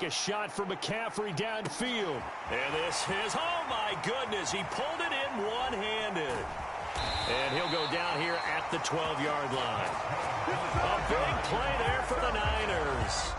A shot for McCaffrey downfield. And this is, oh my goodness, he pulled it in one-handed. And he'll go down here at the 12-yard line. A big play there for the Niners.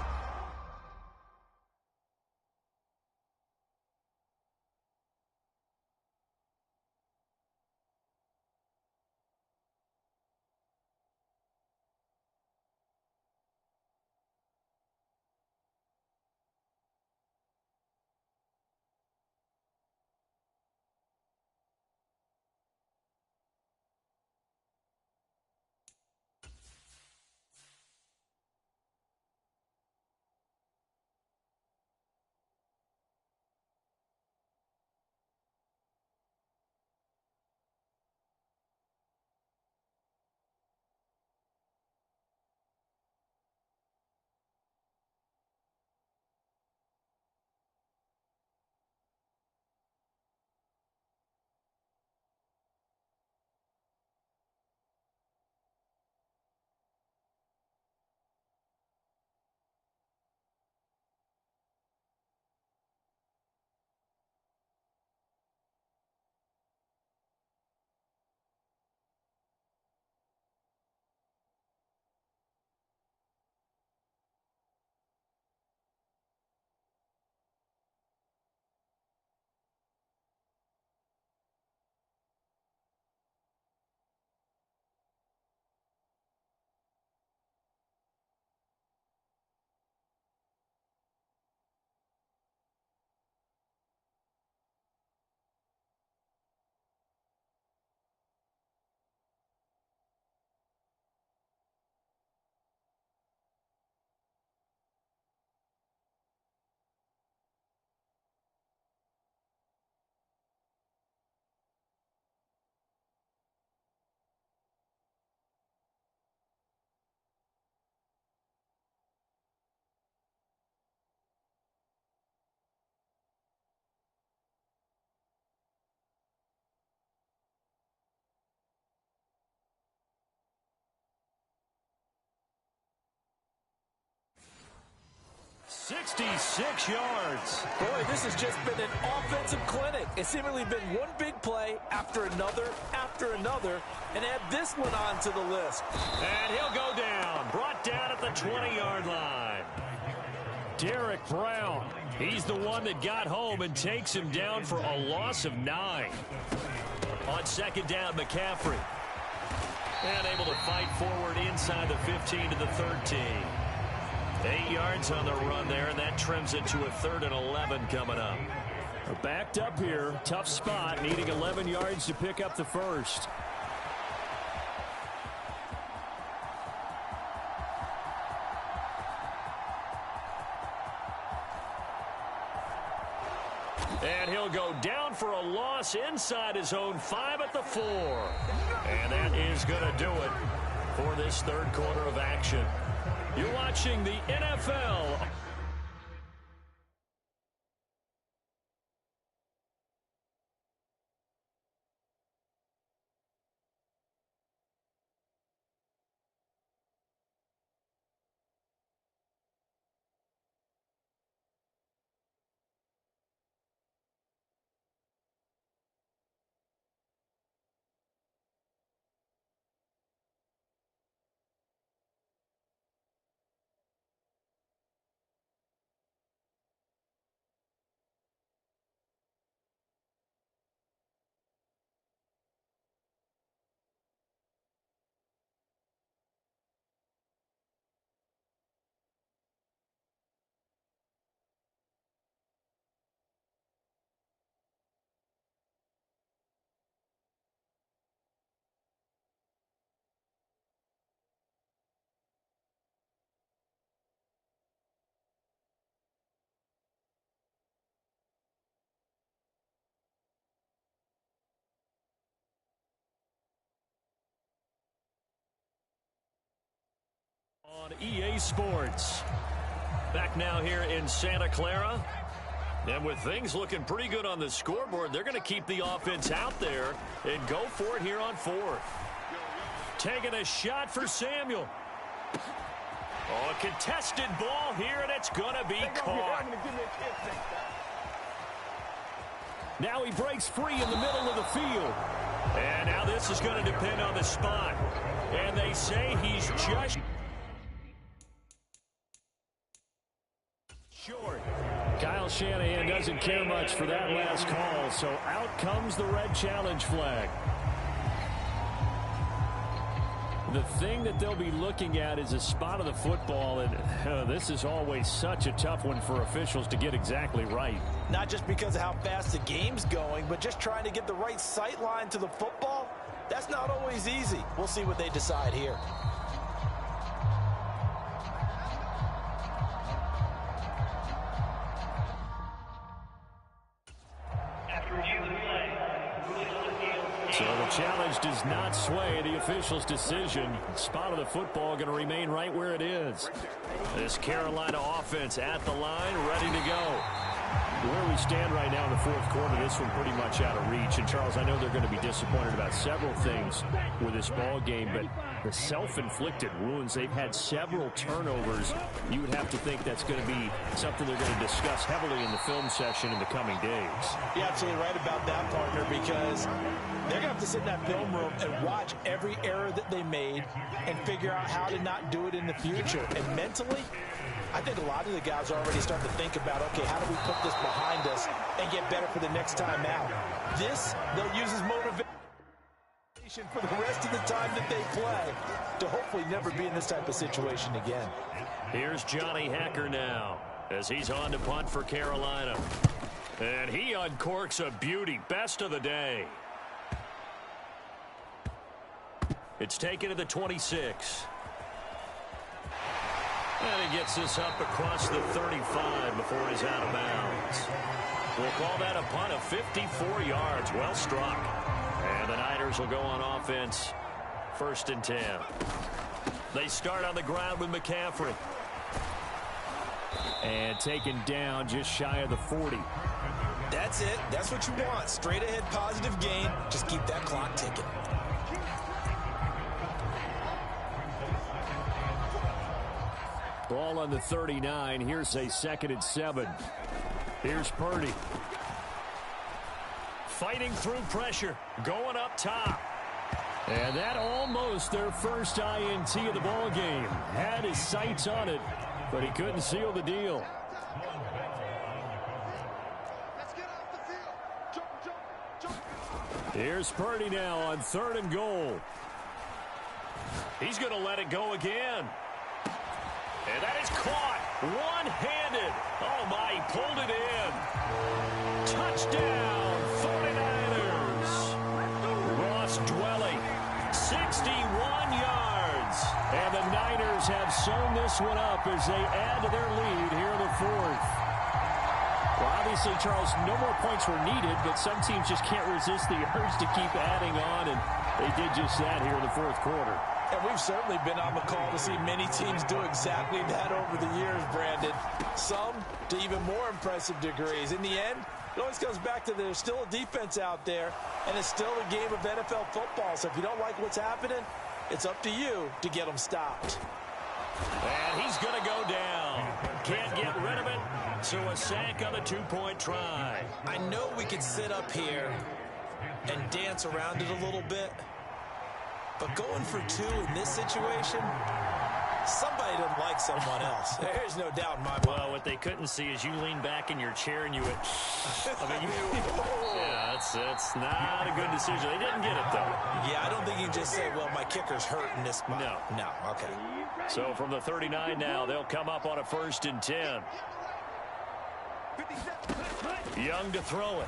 "66 yards. Boy, this has just been an offensive clinic. It's seemingly been one big play after another, and add this one on to the list. And he'll go down, brought down at the 20-yard line. Derek Brown, he's the one that got home and takes him down for a loss of 9. On second down, McCaffrey. And able to fight forward inside the 15 to the 13. 8 yards on the run there, and that trims it to a 3rd and 11 coming up. We're backed up here. Tough spot, needing 11 yards to pick up the first. And he'll go down for a loss inside his own 5 at the 4. And that is going to do it for this third quarter of action. You're watching the NFL. On EA Sports. Back now here in Santa Clara. And with things looking pretty good on the scoreboard, they're going to keep the offense out there and go for it here on 4th. Taking a shot for Samuel. Oh, a contested ball here, and it's going to be caught. Now he breaks free in the middle of the field. And now this is going to depend on the spot. And they say he's just short. Kyle Shanahan doesn't care much for that last call, so out comes the red challenge flag. The thing that they'll be looking at is a spot of the football, and this is always such a tough one for officials to get exactly right. Not just because of how fast the game's going, but just trying to get the right sight line to the football. That's not always easy. We'll see what they decide here. So the challenge does not sway the official's decision. Spot of the football going to remain right where it is. This Carolina offense at the line, ready to go. Where we stand right now in the fourth quarter, this one pretty much out of reach. And, Charles, I know they're going to be disappointed about several things with this ball game, but the self-inflicted wounds, they've had several turnovers. You would have to think that's going to be something they're going to discuss heavily in the film session in the coming days. You're absolutely right about that, partner, because they're going to have to sit in that film room and watch every error that they made and figure out how to not do it in the future. And mentally, I think a lot of the guys are already starting to think about, okay, how do we put this behind us and get better for the next time out? This, they'll use as motivation for the rest of the time that they play to hopefully never be in this type of situation again. Here's Johnny Hacker now as he's on to punt for Carolina. And he uncorks a beauty. Best of the day. It's taken to the 26. And he gets this up across the 35 before he's out of bounds. We'll call that a punt of 54 yards. Well struck. And the Niners will go on offense. 1st and 10. They start on the ground with McCaffrey. And taken down just shy of the 40. That's it. That's what you want. Straight ahead positive gain. Just keep that clock ticking. Ball on the 39. Here's a 2nd and 7. Here's Purdy. Fighting through pressure. Going up top. And that almost their first INT of the ball game. Had his sights on it, but he couldn't seal the deal. Here's Purdy now on 3rd and goal. He's going to let it go again. And that is caught one-handed. Oh, my, he pulled it in. Touchdown, 49ers. Ross Dwelly, 61 yards. And the Niners have sewn this one up as they add to their lead here in the 4th. Well, obviously, Charles, no more points were needed, but some teams just can't resist the urge to keep adding on, and they did just that here in the 4th quarter. And we've certainly been on the call to see many teams do exactly that over the years, Brandon. Some to even more impressive degrees. In the end, it always comes back to there's still a defense out there, and it's still a game of NFL football. So if you don't like what's happening, it's up to you to get them stopped. And he's going to go down. Can't get rid of it, so a sack on the 2-point try. I know we could sit up here and dance around it a little bit, but going for 2 in this situation, somebody doesn't like someone else. There's no doubt in my mind. Well, what they couldn't see is you lean back in your chair and you went, yeah, that's not a good decision. They didn't get it, though. Yeah, I don't think you can just say, well, my kicker's hurt in this spot. No, okay. So from the 39 now, they'll come up on a 1st and 10. Young to throw it.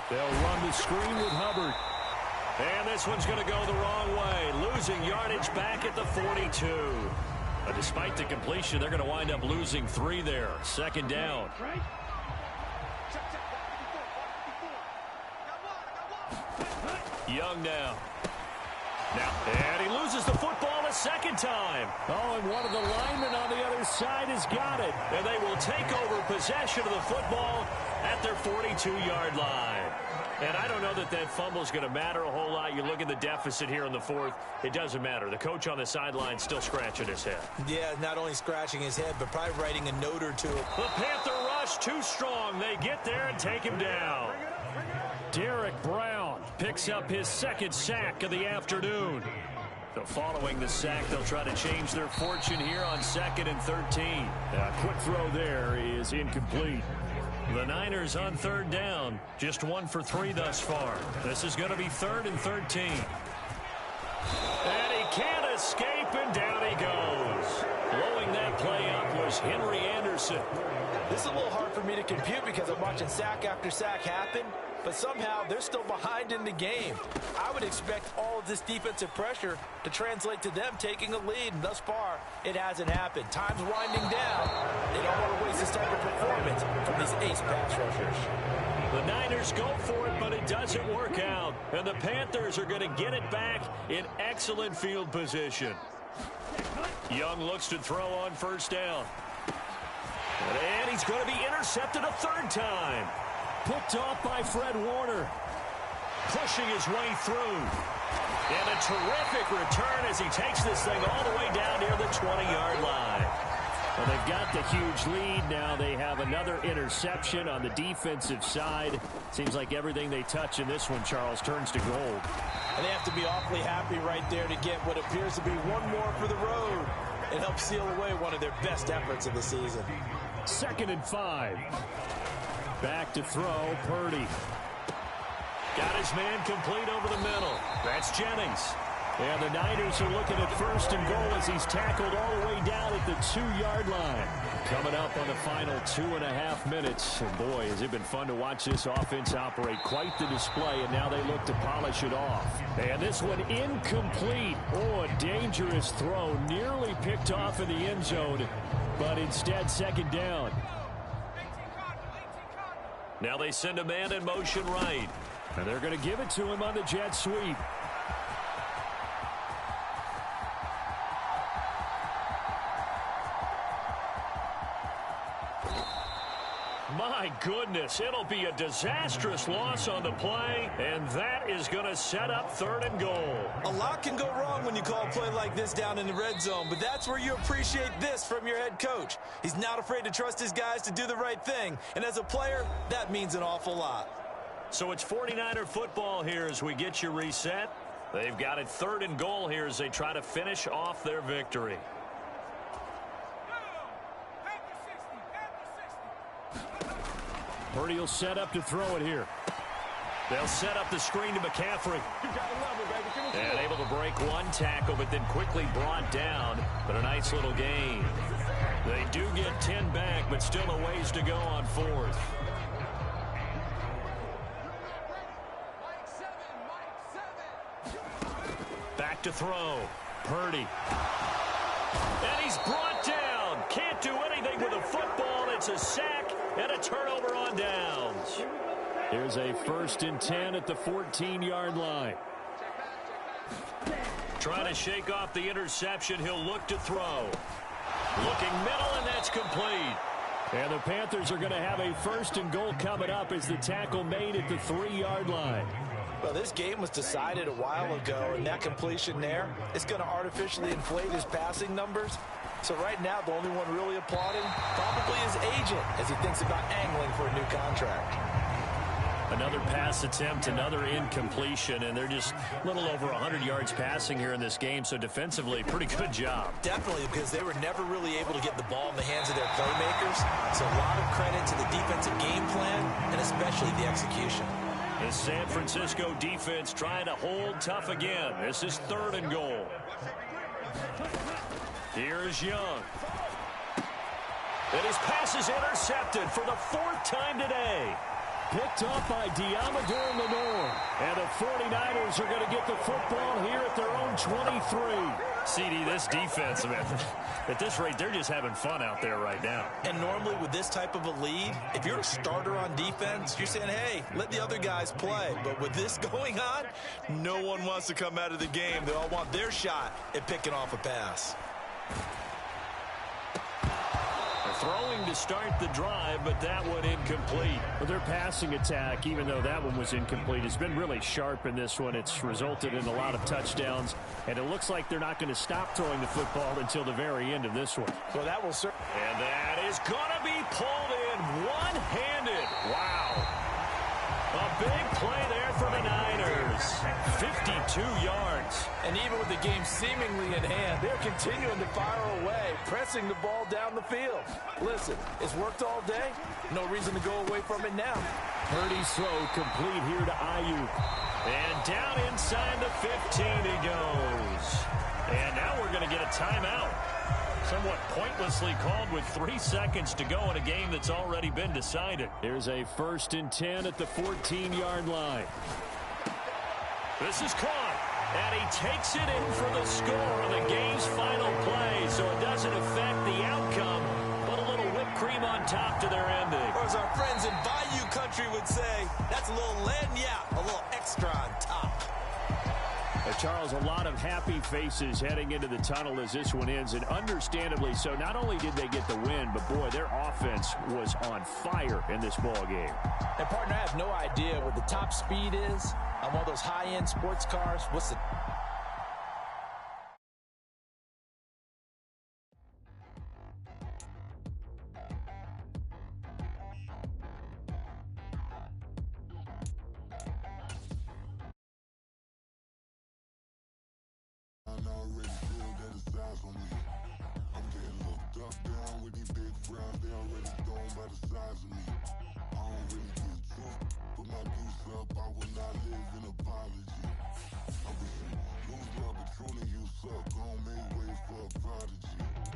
They'll run the screen with Hubbard. And this one's going to go the wrong way. Losing yardage back at the 42. But despite the completion, they're going to wind up losing 3 there. 2nd down. Young now. And he loses the football a second time. Oh, and one of the linemen on the other side has got it. And they will take over possession of the football at their 42-yard line. And I don't know that that fumble is going to matter a whole lot. You look at the deficit here in the fourth. It doesn't matter. The coach on the sideline still scratching his head. Yeah, not only scratching his head, but probably writing a note or two. The Panther rush too strong. They get there and take him down. Derek Brown picks up his second sack of the afternoon. So following the sack, they'll try to change their fortune here on 2nd and 13. A quick throw there is incomplete. The Niners on 3rd down. Just 1 for 3 thus far. This is going to be 3rd and 13. And he can't escape, and down he goes. Blowing that play up was Henry Anderson. This is a little hard for me to compute because I'm watching sack after sack happen, but somehow they're still behind in the game. I would expect all of this defensive pressure to translate to them taking a lead, and thus far, it hasn't happened. Time's winding down. They don't want to waste this type of performance from these ace pass rushers. The Niners go for it, but it doesn't work out. And the Panthers are going to get it back in excellent field position. Young looks to throw on 1st down. And he's going to be intercepted a 3rd time. Picked off by Fred Warner. Pushing his way through. And a terrific return as he takes this thing all the way down near the 20-yard line. Well, they've got the huge lead now. They have another interception on the defensive side. Seems like everything they touch in this one, Charles, turns to gold. And they have to be awfully happy right there to get what appears to be one more for the road and help seal away one of their best efforts of the season. 2nd and 5. Back to throw, Purdy. Got his man complete over the middle. That's Jennings. And the Niners are looking at 1st and goal as he's tackled all the way down at the 2-yard line. Coming up on the final 2.5 minutes. And boy, has it been fun to watch this offense operate. Quite the display, and now they look to polish it off. And this one incomplete. Oh, a dangerous throw. Nearly picked off in the end zone, but instead 2nd down. Now they send a man in motion right. And they're going to give it to him on the jet sweep. My goodness, it'll be a disastrous loss on the play, and that is going to set up 3rd and goal. A lot can go wrong when you call a play like this down in the red zone, but that's where you appreciate this from your head coach. He's not afraid to trust his guys to do the right thing, and as a player, that means an awful lot. So it's 49er football here as we get you reset. They've got it 3rd and goal here as they try to finish off their victory. Purdy will set up to throw it here. They'll set up the screen to McCaffrey. And able to break one tackle, but then quickly brought down. But a nice little gain. They do get 10 back, but still a ways to go on 4th. Back to throw. Purdy. And he's brought down. Can't do anything with a football. It's a sack and a turnover on downs. Here's a 1st and 10 at the 14-yard line. Trying to shake off the interception. He'll look to throw. Looking middle, and that's complete. And the Panthers are going to have a 1st and goal coming up as the tackle made at the 3-yard line. Well, this game was decided a while ago, and that completion there is going to artificially inflate his passing numbers. So right now, the only one really applauding probably his agent as he thinks about angling for a new contract. Another pass attempt, another incompletion, and they're just a little over 100 yards passing here in this game, so defensively, pretty good job. Definitely, because they were never really able to get the ball in the hands of their playmakers. So a lot of credit to the defensive game plan, and especially the execution. The San Francisco defense trying to hold tough again. This is 3rd and goal. Here's Young. And his pass is intercepted for the 4th time today. picked up by Diamador Lenore. And the 49ers are going to get the football here at their own 23. CD, this defense, man, at this rate, they're just having fun out there right now. And normally with this type of a lead, if you're a starter on defense, you're saying, hey, let the other guys play. But with this going on, no one wants to come out of the game. They all want their shot at picking off a pass. Throwing to start the drive, but that one incomplete. Well, their passing attack, even though that one was incomplete, has been really sharp in this one. It's resulted in a lot of touchdowns, and it looks like they're not going to stop throwing the football until the very end of this one. Well, that will serve. And that is going to be pulled in one-handed. Wow. A big play there for the Niners. 52 yards. And even with the game seemingly in hand, they're continuing to fire away, pressing the ball down the field. Listen, it's worked all day. No reason to go away from it now. Purdy's throw complete here to Ayuk. And down inside the 15 he goes. And now we're going to get a timeout. Somewhat pointlessly called with 3 seconds to go in a game that's already been decided. Here's a 1st and 10 at the 14-yard line. This is caught, and he takes it in for the score on the game's final play, so it doesn't affect the outcome, but a little whipped cream on top to their ending. Or as our friends in Bayou Country would say, that's a little lagniappe, a little extra on top. Charles, a lot of happy faces heading into the tunnel as this one ends, and understandably so. Not only did they get the win, but, boy, their offense was on fire in this ball game. And, partner, I have no idea what the top speed is on one of those high-end sports cars. What's the...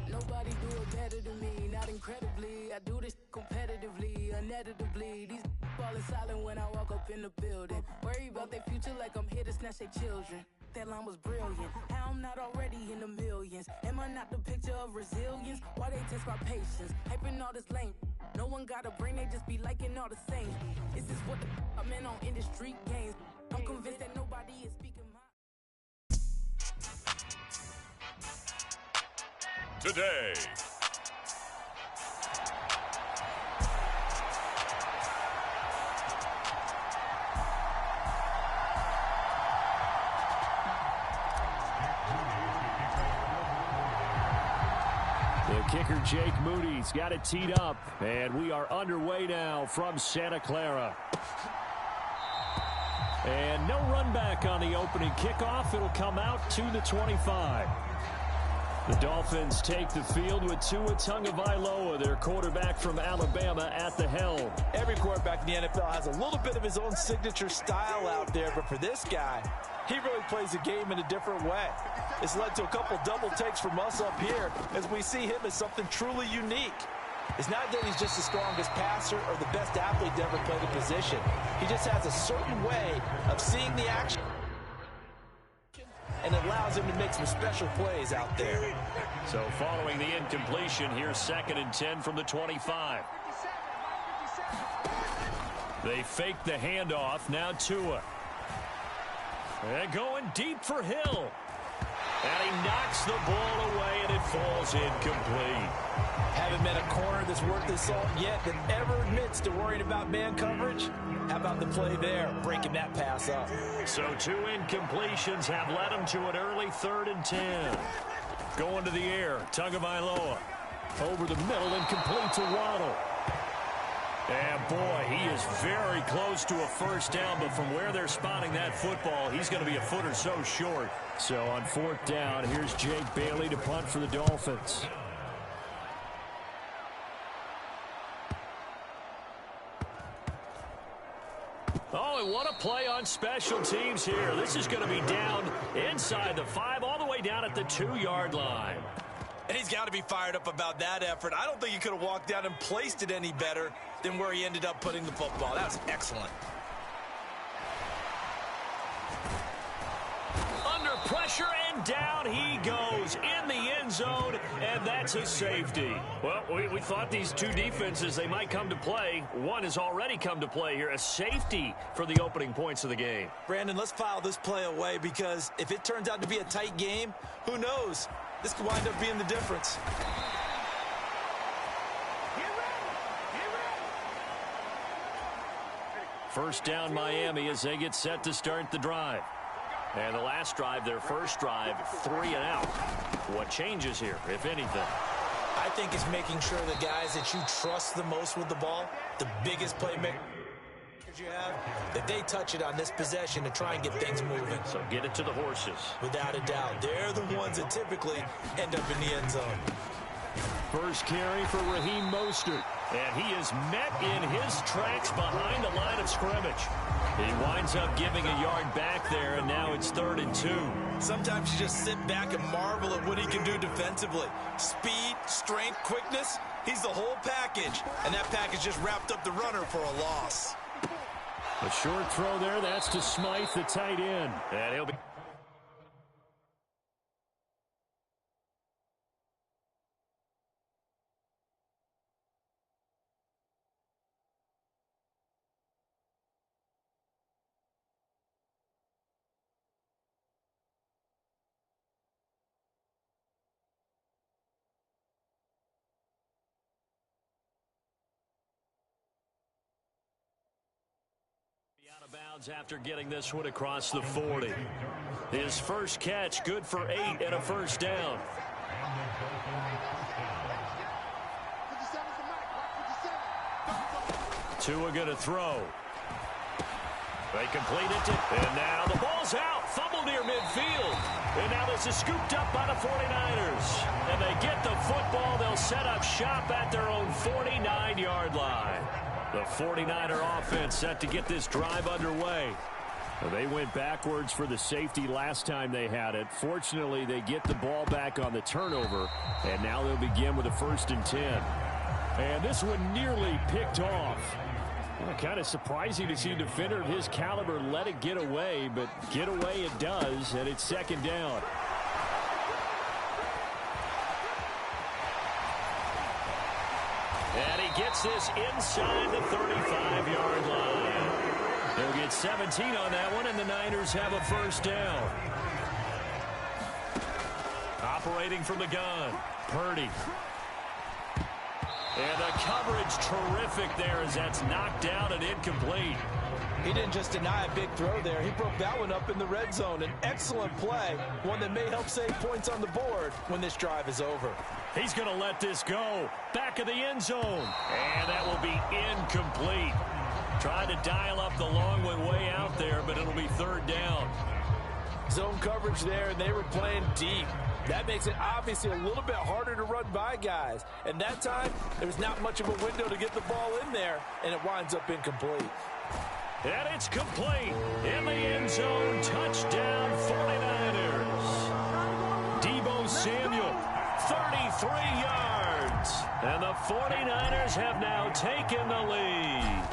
Nobody do it better than me, not incredibly. I do this competitively, uneditably. These falling silent when I walk up in the building. Worry about their future like I'm here to snatch their children. That line was brilliant. How I'm not already in the millions. Am I not the picture of resilience? Why they test my patience? Hyping all this lame. No one got a brain, they just be liking all the same. Is this what the I'm in on industry games? I'm convinced that nobody is speaking my... Today. The kicker, Jake Moody's got it teed up, and we are underway now from Santa Clara. And no run back on the opening kickoff. It'll come out to the 25. The Dolphins take the field with Tua Tagovailoa, their quarterback from Alabama, at the helm. Every quarterback in the NFL has a little bit of his own signature style out there, but for this guy, he really plays the game in a different way. It's led to a couple double takes from us up here as we see him as something truly unique. It's not that he's just the strongest passer or the best athlete to ever play the position. He just has a certain way of seeing the action, and it allows him to make some special plays out there. So following the incompletion, here's 2nd and 10 from the 25. They fake the handoff. Now Tua. And going deep for Hill. And he knocks the ball away, and it falls incomplete. Haven't met a corner that's worth his salt yet that ever admits to worrying about man coverage. How about the play there, breaking that pass up? So 2 incompletions have led him to an early 3rd and 10. Going to the air, Tagovailoa. Over the middle and complete to Waddle. And, boy, he is very close to a first down, but from where they're spotting that football, he's going to be a foot or so short. So on 4th down, here's Jake Bailey to punt for the Dolphins. Oh, and what a play on special teams here. This is going to be down inside the 5, all the way down at the 2-yard line. He's got to be fired up about that effort. I don't think he could have walked down and placed it any better than where he ended up putting the football. That was excellent. Under pressure, and down he goes in the end zone, and that's a safety. Well, we thought these two defenses, they might come to play. One has already come to play here, a safety for the opening points of the game. Brandon, let's file this play away because if it turns out to be a tight game, who knows? This could wind up being the difference. First down Miami as they get set to start the drive. And the last drive, their first drive, 3 and out. What changes here, if anything? I think it's making sure the guys that you trust the most with the ball, the biggest playmakers you have, that they touch it on this possession to try and get things moving. So get it to the horses. Without a doubt. They're the ones that typically end up in the end zone. First carry for Raheem Mostert. And he is met in his tracks behind the line of scrimmage. He winds up giving a yard back there, and now it's 3rd and 2. Sometimes you just sit back and marvel at what he can do defensively. Speed, strength, quickness, he's the whole package. And that package just wrapped up the runner for a loss. A short throw there, that's to Smythe, the tight end. And he'll be... out of bounds after getting this one across the 40. His first catch, good for 8 and a first down. Tua gonna throw. They complete it, and now the ball's out. Fumble near midfield. And now this is scooped up by the 49ers. And they get the football. They'll set up shop at their own 49-yard line. The 49er offense set to get this drive underway. They went backwards for the safety last time they had it. Fortunately, they get the ball back on the turnover, and now they'll begin with a 1st and 10. And this one nearly picked off. Well, kind of surprising to see a defender of his caliber let it get away, but get away it does, and it's 2nd down. And he gets this inside the 35-yard line. They'll get 17 on that one, and the Niners have a 1st down. Operating from the gun, Purdy. And the coverage terrific there as that's knocked down and incomplete. He didn't just deny a big throw there. He broke that one up in the red zone. An excellent play, one that may help save points on the board when this drive is over. He's going to let this go. Back of the end zone. And that will be incomplete. Trying to dial up the long one way out there, but it'll be 3rd down. Zone coverage there, and they were playing deep. That makes it obviously a little bit harder to run by guys. And that time, there was not much of a window to get the ball in there, and it winds up incomplete. And it's complete. In the end zone, touchdown 49ers. Deebo Samuel, 33 yards. And the 49ers have now taken the lead.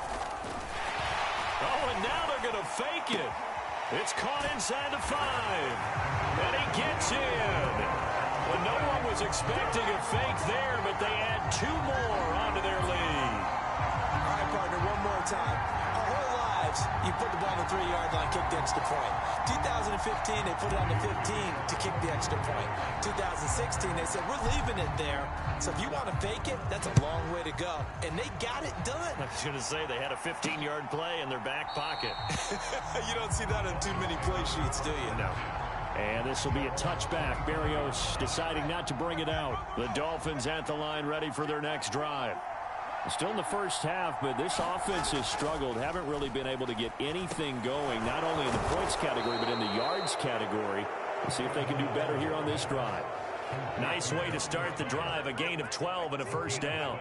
Oh, and now they're going to fake it. It's caught inside the 5. And he gets in. Well, no one was expecting a fake there, but they add 2 more onto their lead. All right, partner, one more time. Our whole lives, you put the ball on the 3-yard line, kick the extra point. 2015, they put it on the 15 to kick the extra point. 2016, they said, we're leaving it there. So if you want to fake it, that's a long way to go. And they got it done. I was going to say they had a 15-yard play in their back pocket. You don't see that on too many play sheets, do you? No. And this will be a touchback. Berrios deciding not to bring it out. The Dolphins at the line ready for their next drive. Still in the first half, but this offense has struggled. Haven't really been able to get anything going, not only in the points category, but in the yards category. Let's see if they can do better here on this drive. Nice way to start the drive. A gain of 12 and a 1st down.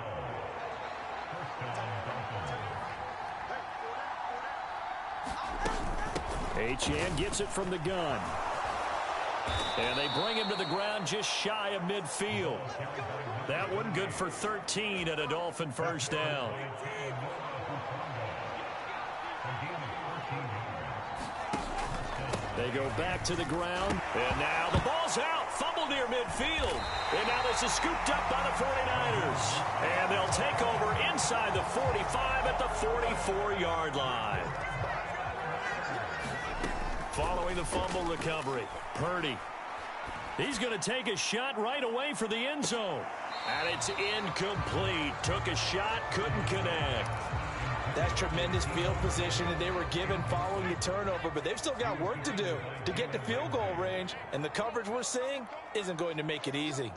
Achane gets it from the gun. And they bring him to the ground just shy of midfield. That one good for 13 at a Dolphin first down. They go back to the ground. And now the ball's out. Fumble near midfield. And now this is scooped up by the 49ers. And they'll take over inside the 45 at the 44-yard line. Following the fumble recovery, Purdy. He's going to take a shot right away for the end zone. And it's incomplete. Took a shot, couldn't connect. That's tremendous field position that they were given following the turnover, but they've still got work to do to get to field goal range, and the coverage we're seeing isn't going to make it easy.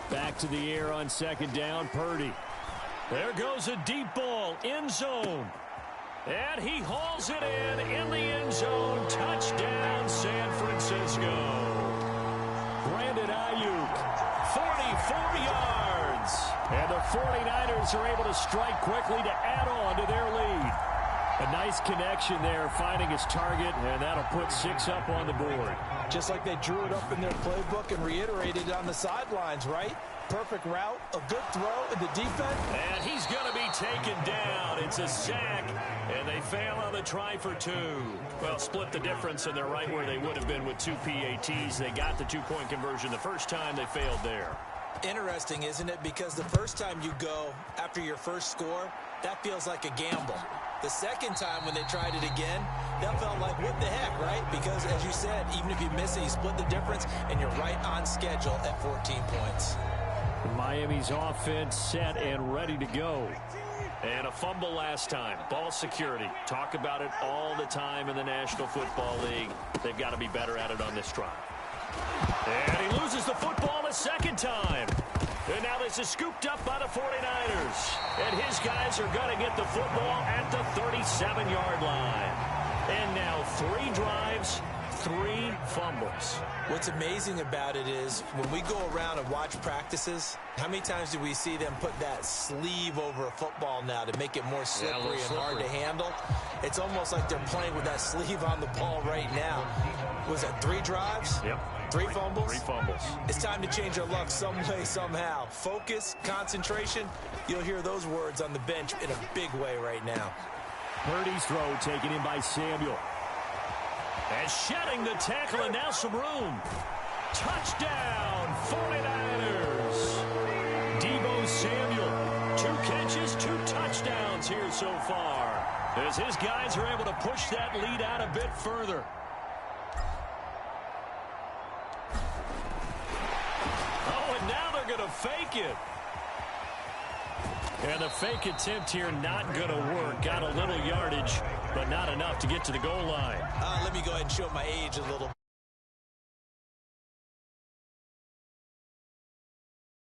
Back to the air on second down, Purdy. There goes a deep ball, end zone. And he hauls it in the end zone. Touchdown, San Francisco. Brandon Ayuk, 44 yards. And the 49ers are able to strike quickly to add on to their lead. A nice connection there, finding his target, and that'll put 6 up on the board. Just like they drew it up in their playbook and reiterated on the sidelines, right? Perfect route, a good throw in the defense. And he's going to be taken down. It's a sack, and they fail on the try for 2. Well, split the difference, and they're right where they would have been with 2 PATs. They got the 2-point conversion the first time. They failed there. Interesting, isn't it? Because the first time you go after your first score, that feels like a gamble. The second time when they tried it again, that felt like, what the heck, right? Because, as you said, even if you miss it, you split the difference, and you're right on schedule at 14 points. Miami's offense set and ready to go. And a fumble last time. Ball security. Talk about it all the time in the National Football League. They've got to be better at it on this drive. And he loses the football a second time. And now this is scooped up by the 49ers. And his guys are going to get the football at the 37-yard line. And now 3 drives, 3 fumbles. What's amazing about it is when we go around and watch practices, how many times do we see them put that sleeve over a football now to make it more slippery and hard to handle? It's almost like they're playing with that sleeve on the ball right now. Was that 3 drives? Yep. 3 fumbles? 3 fumbles. It's time to change our luck some way, somehow. Focus, concentration. You'll hear those words on the bench in a big way right now. Purdy's throw taken in by Samuel. And shedding the tackle, and now some room. Touchdown, 49ers. Deebo Samuel, 2 catches, 2 touchdowns here so far, as his guys are able to push that lead out a bit further. Oh, and now they're going to fake it. And the fake attempt here not going to work. Got a little yardage, but not enough to get to the goal line. Let me go ahead and show my age a little.